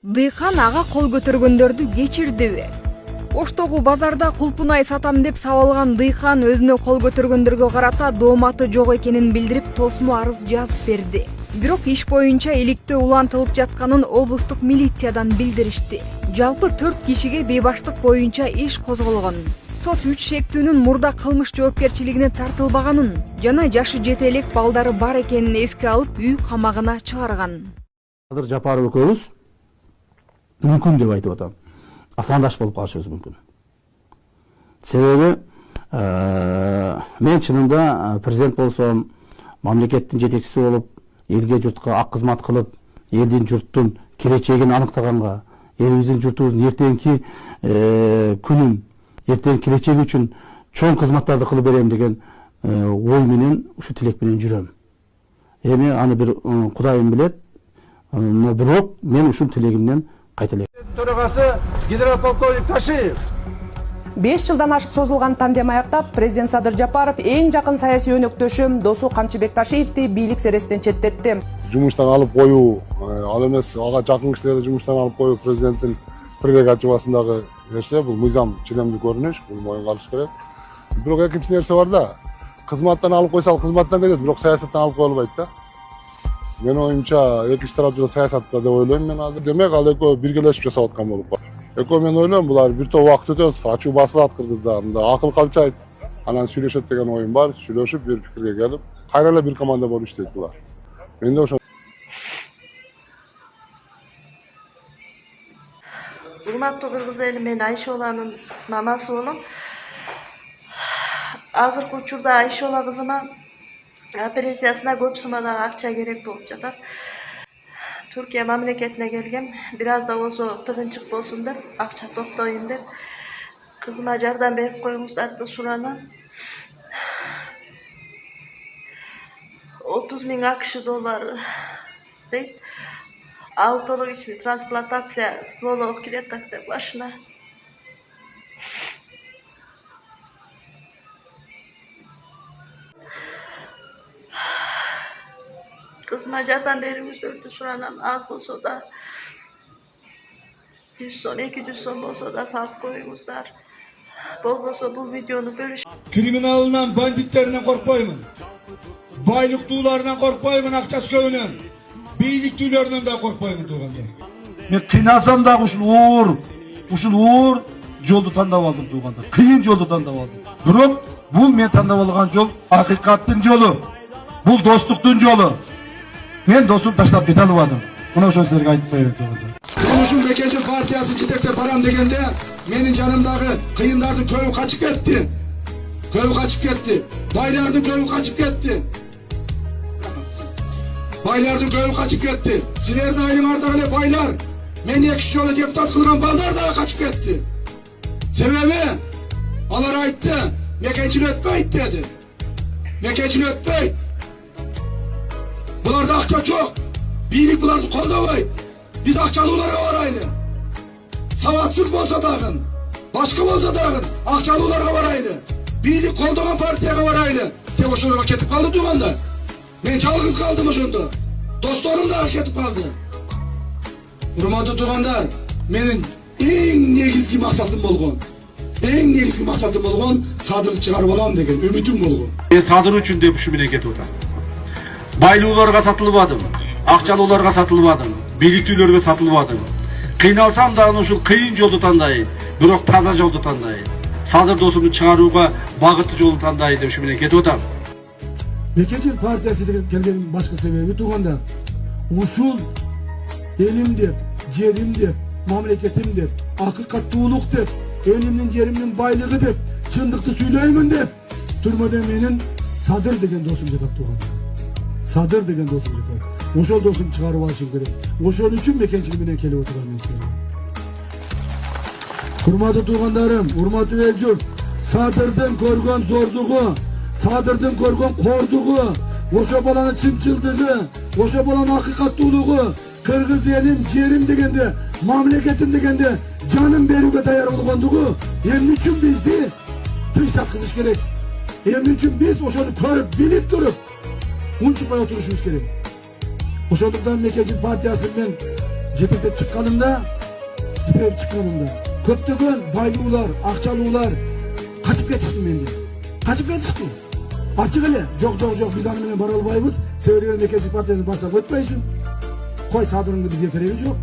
Дыйкан ага кол көтөргөндөрдү кечирдиби? Оштогу базарда кулпунай сатам деп сабалган Дыйкан өзүнө кол көтөргөндөргө карата дооматы жок экенин билдирип, тосмо арыз жазып берди. Бирок иш боюнча иликтөө улантылып жатканын облустук милициядан билдиришти. Жалпы 4 кишиге бейбаштык боюнча иш козголгон. Сот 3 шектүүнүн мурда кылмыш жоопкерчилигине тартылбаганын жана жашы жете элек балдары бар экенин эске алып, үй камагына чыгарган. Садыр Жапаров экөөбүз мүмкүн деп айтып атам. Асандаш болуп калышыбыз мүмкүн. Себеби мен чынында президент болсом, мамлекеттин жетекчиси болуп, элге журтка ак кызмат кылып, элдин журттун келечегин аныктаганга, элибиздин журтубуздун эртеңки күнүн, эртеңки келечеги үчүн чоң кызматтарды кылып берем деген ой менен, ушу тилек менен жүрөм. Эми аны бир Кудайым билет, но бирок мен ушул тилегимден кайталайм. Төрагасы генерал-полковник Ташиев 5 жылдан ашык созулган тандем аяктап, президент Садыр Жапаров эң жакын саясий өнөктөшү досу Камчыбек Ташиевди бийлик сересинен четтетти. Жумуштан алып коюу, ал эмес ага жакын кишилерди жумуштан алып коюу президенттин прерогативасындагы нерсе, бул мыйзам ченемдүү көрүнүш, бул моюнга алыш керек. Бирок экинчи нерсе бар да, кызматтан алып койсо ал кызматтан кетет, бирок саясаттан алып коюлбайт да. Мен оюмча экинчи тараптын саясатта деп ойлойм мен азыр. Демек ал экөө биргелешип жасап аткан болуп калат. Экөө мен ойлойм, булар бир топ убакыт өтөт, ачуу басылат кыргызда, мында акыл калчайт, анан сүйлөшөт деген оюм бар, сүйлөшүп бир пикирге келип, кайра эле бир команда болуп иштейт булар. Мен да ошо. Урматтуу кыргыз эли, мен Айшоланын мамасы болом. Азыркы учурда Айшола кызыма операциясына көп суммадагы акча керек болуп жатат. Түркия мамлекетине келгем, бир аз да болсо тыгынчык болсун деп, акча топтойм деп, кызыма жардам берип коюңуздарды суранам. 30.000 AQSh доллары дейт. Аутологичный трансплантация стволовых клеток деп башына. Kızıma jardam beriңиздерди суранам, аз болсо да 100 сом, 200 сом болсо да салып коюңуздар. Болбосо бул видеону бөлүш. Криминалынан, бандиттеринен коркпоймун. Байлыктууларынан коркпоймун, акчасы көбүнөн. Бийликтүүлөрүнөн да коркпоймун туугандар. Мен кыйналсам да ушул оор жолду тандап алдым туугандар. Кыйын жолду тандап алдым. Бирок бул мен тандап алган жол акыйкаттын жолу. Бул достуктун жолу. Men dostum taşlap kete almadım. Buna ошол силерге айтып коеюн туугандар. Ушул Мекенчил партиясы жетектеп барам дегенде, менин жанымдагы кыйындардын көбү качып кетти. Байлардын көбү качып кетти. Силердин айылыңардагы эле байлар, мени 2 жолу депутат кылган балдар дагы качып кетти. Себеби алар айтты, Мекенчил өтпөйт деди. Мекенчил өтпөйт. Bularda akça çok. Birlik bulardı koldamayın. Biz akçalılara varaylı. Savatsız bolsa dağın. Başka bolsa dağın. Akçalılara varaylı. Birlik koldaman partiye varaylı. Tek oşulara ketip kaldı tuğanda. Ben çalgız kaldım oşunda. Dostlarım da ketip kaldı. Hurmatlı tuğanlar. Benim en negizgi maksatım bolğun. Sadırı çıkarıp alam degen ümitim bolğun. Ben sadır üçün de şu memlekete otam. Байлууларга сатылбадым, акчалууларга сатылбадым, бийликтүүлөргө сатылбадым. Кыйналсам да ушул кыйын жолду тандайм, бирок таза жолду тандайм. Садыр досумду чыгарууга багыттуу жолду тандайм деп ушу менен кетип атам. Мекенчил партиясы келгенин башка себеби тууганда, ушул элим деп, жерим деп, мамлекетим деп, акыйкаттуулук деп, элимдин жеримдин байлыгы деп, чындыкты сүйлөймүн деп, түрмөдө менин Садыр деген досум жатат тууганда. Sadır деген досум жатат. Ошол досум чыгарып алышым керек. Ошол үчүн Мекенчил менен келип отурган мен силерге. Урматтуу туугандарым, урматтуу эл журт, Садырдын көргөн зордугу, Садырдын көргөн кордугу, ошо баланын чынчылдыгы, ошо баланын акыйкаттуулугу, кыргыз элим, жерим дегенде, мамлекетим дегенде жанын берүүгө даяр болгондугу, эмне үчүн бизди тыш аткызыш керек? Эмне үчүн биз ошону көрүп, билип туруп унчукпай отурушубуз керек. Ошондуктан Мекенчил партиясы мен жетектеп чыкканымда көптөгөн байлуулар, акчалуулар качып кетишти менден. Качып кетишти. Ачык эле, жок, биз аны менен бара албайбыз. Себеби Мекенчилик партиясын баштап өтпөйсүң. Кой садырыңды бизге кереги жок.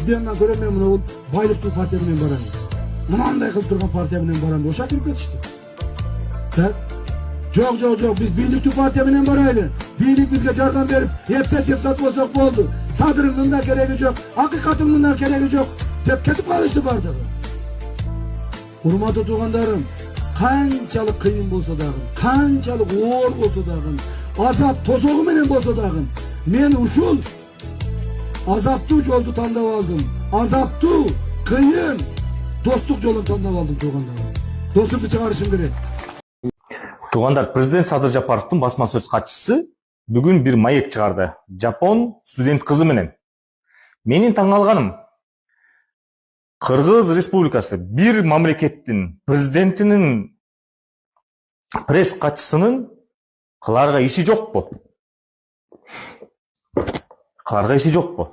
Бендан көрө мен мына байлыктуу партия менен барам. Мынандай кылып турган партия менен барам деп ошо кирип кетишти. Жок, биз бийликтүү партия менен барайлы. Бийлик бизге жардам берип, эптеп депутат болсок болду. Садырыңдын да кереги жок, акыйкатыңдын да кереги жок деп кетип калышты бардыгы. Урматтуу туугандарым, канчалык кыйын болсо дагы, канчалык оор болсо дагы, азап тозогу менен болсо дагы, мен ушул азаптуу жолду тандап алдым. Азаптуу, кыйын, достук жолун тандап алдым туугандарым. Досумду чыгарышым керек. Туугандар, президент Садыр Жапаровдун басма сөз катчысы бүгүн бир маек чыгарды. Жапон студент кызы менен. Менин таң калганым, Кыргыз Республикасы бир мамлекеттин президентинин пресс катчысынын кыларга иши жокпу? Кыларга иши жокпу?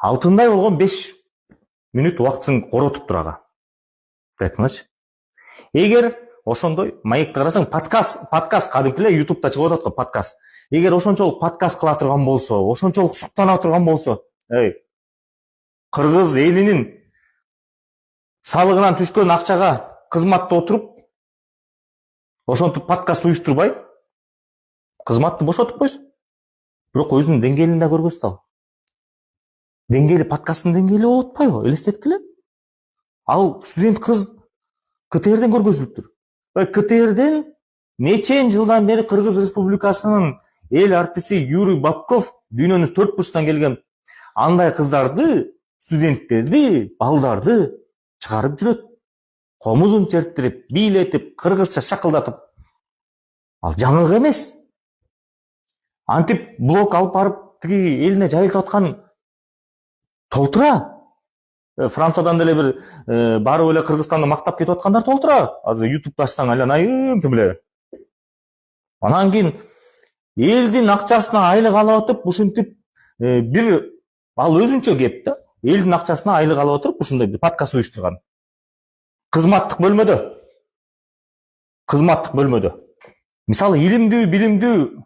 Алтындай болгон 5 мүнөт убактысын коротуп турага. Айтыңызчы. Эгер ошондой маекти карасаң, подкаст кадимки эле YouTube'да чыгып атат го подкаст. Эгер ошончолук подкаст кыла турган болсо, ошончолук суктана турган болсо, Кыргыз элинин салыгынан түшкөн акчага кызматта отуруп, ошентип подкаст уюштурбай, кызматты бошотуп койсун. Бирок өзүнүн деңгээлин да көргөзүп ал. Деңгээли подкасттын деңгээли болуп атпайбы? Элестеткиле. Ал студент кыз КТРден көргөзүлүптүр. КТРден нечен жылдан бери Кыргыз Республикасынын эл артисти Юрий Бабков дүйнөнүн 4 бурчтан келген андай кыздарды, студенттерди, балдарды чыгарып жүрөт. Комузун чертирип, бийлетип, кыргызча шакылдатып. Ал жаңылык эмес. Антип блог алып барып тиги элине жайылтып аткан толтура. Франциядан деле бир барып эле Кыргызстанды мактап кетип аткандар толтура. Азыр YouTube'да ачсаң айланайын тим эле. Анан кийин элдин акчасына айлык алып атып, ушинтип бир ал өзүнчө кеп да. Элдин акчасына айлык алып отуруп ушундай бир подкаст уюштурган. Кызматтык бөлмөдө. Мисалы илимдүү,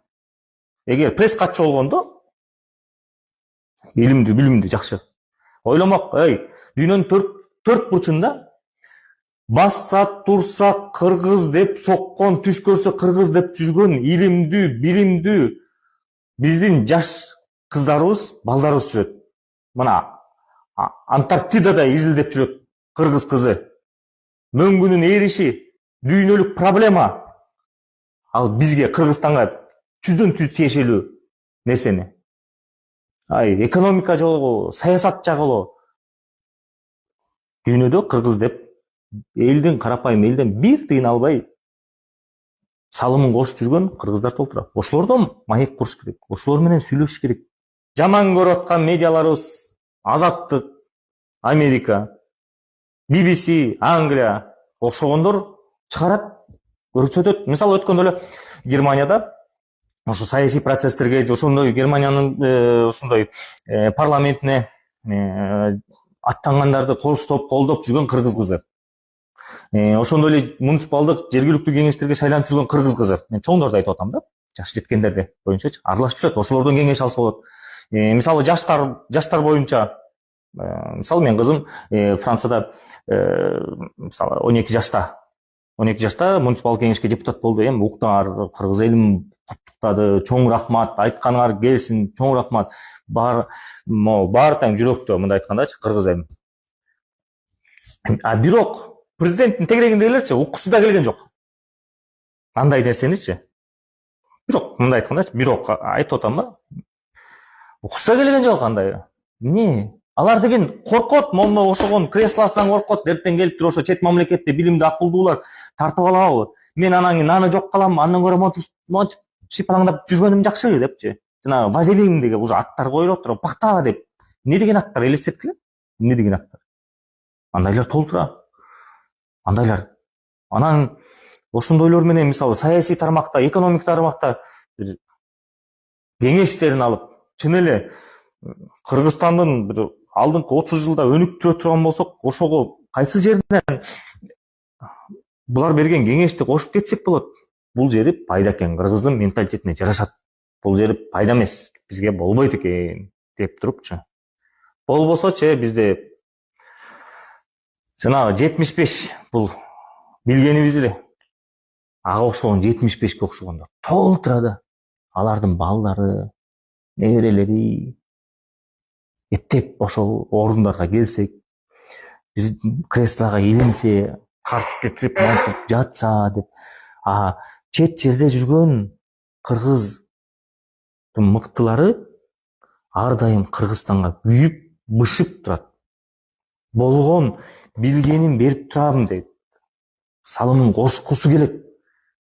эгер пресс катчы болгондо, илимдүү жакшы. Ойломок, дүйнөнүн 4 бурчунда басса турса кыргыз деп соккон, түш көрсө кыргыз деп жүргөн илимдүү, билимдүү биздин жаш кыздарыбыз, балдарыбыз жүрөт. Мына Антарктидада изилдеп жүрөт кыргыз кызы. Мөңгүнүн эриши дүйнөлүк проблема. Ал бизге Кыргызстанга түздөн түз тиешелүү нерсени. Экономика жолу, саясат жагылы. Дүйнөдө кыргыз деп элдин, карапайым элден бир тыйын албай салымын кошуп жүргөн кыргыздар толтура. Ошолордон маек куруш керек. Ошолор менен сүйлөшүш керек. Жаман көрүп аткан медиаларыбыз Азаттык, Америка, BBC, Англия окшогондор чыгарат, көрсөтөт. Мисалы өткөндө эле Германияда ошо саясий процесстерге, ошондой Германиянын ошондой парламентине аттангандарды колдоп жүргөн кыргыз кызы. Ошондой эле муниципалдык жергиликтүү кеңештерге шайланып жүргөн кыргыз кызы. Мен чоңдорду айтып атам да, жаш жеткендерди боюнчачы аралашып жүрөт. Ошолордон кеңеш алса болот. Мисалы жаштар боюнча, мисалы мен кызым Францияда мисалы 12 жашта муниципалдык кеңешке депутат болду. Эми уктаңар, кыргыз элим куттуктады, чоң рахмат, айтканыңар келсин, чоң рахмат. Бар таң жүрөктө мындай айткандачы кыргыз элим. Бирок президенттин тегерегиндегилерчи уккусу да келген жок. Андай нерсеничи. Бирок мындай айткандачы, бирок айтып атам ба? Уккусу да келген жок андай. Эмне? Алар деген коркот, момно ошогон креслосунан коркот, эртең келип туруп ошо чет мамлекетте билимдүү акылдуулар тартып алабы. Мен анан кийин аны жок кылам, андан көрө монтип шипалаңдап жүргөнүм жакшы депчи. Жана Вазелин деген уже аттар коюлуп туруп, пакта деп. Эмне деген аттар элестеткиле? Эмне деген аттар? Андайлар толтура. Андайлар. Анан ошондойлор менен мисалы саясий тармакта, экономик тармакта кеңештерин алып, чын эле Кыргызстандын бир алдыңкы 30 жылда өнүктүрө турган болсок, ошого кайсы жерден булар берген кеңешти кошуп кетсек болот. Бул жери пайда экен, кыргыздын менталитетине жарашат. Бул жери пайда эмес, бизге болбойт экен деп турупчу. Болбосочу бизде жанагы 75 бул билгенибиз эле. Ага окшогон 75ке окшогондор толтура. Алардын балдары, неберелери эптеп ошол орундарга келсек, биз креслого илинсе, карт кетирип монтуп жатса деп, чет жерде жүргөн кыргыздын мыктылары ар дайым Кыргызстанга күйүп, бышып турат. Болгон билгенин берип турам дейт. Салымын кошкусу келет.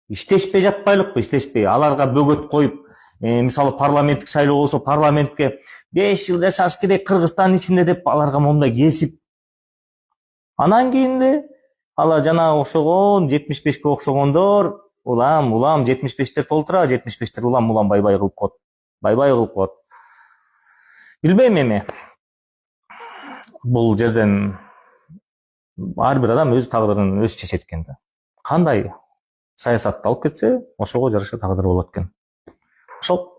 Иштешпей жатпайлыкпы, иштешпей. Аларга бөгөт коюп, мисалы парламенттик шайлоо болсо, парламентке 5 жыл жашаш керек Кыргызстандын ичинде деп аларга момундай кесип. Анан кийин эле ала жана окшогон 75ке окшогондор улам 75тер толтура, 75тер улам байбай кылып коет. Байбай кылып коет. Билбейм эми. Бул жерден ар бир адам өз тагдырын өзү чечет экен да. Кандай саясатты алып кетсе, ошого жараша тагдыр болот экен. Ошол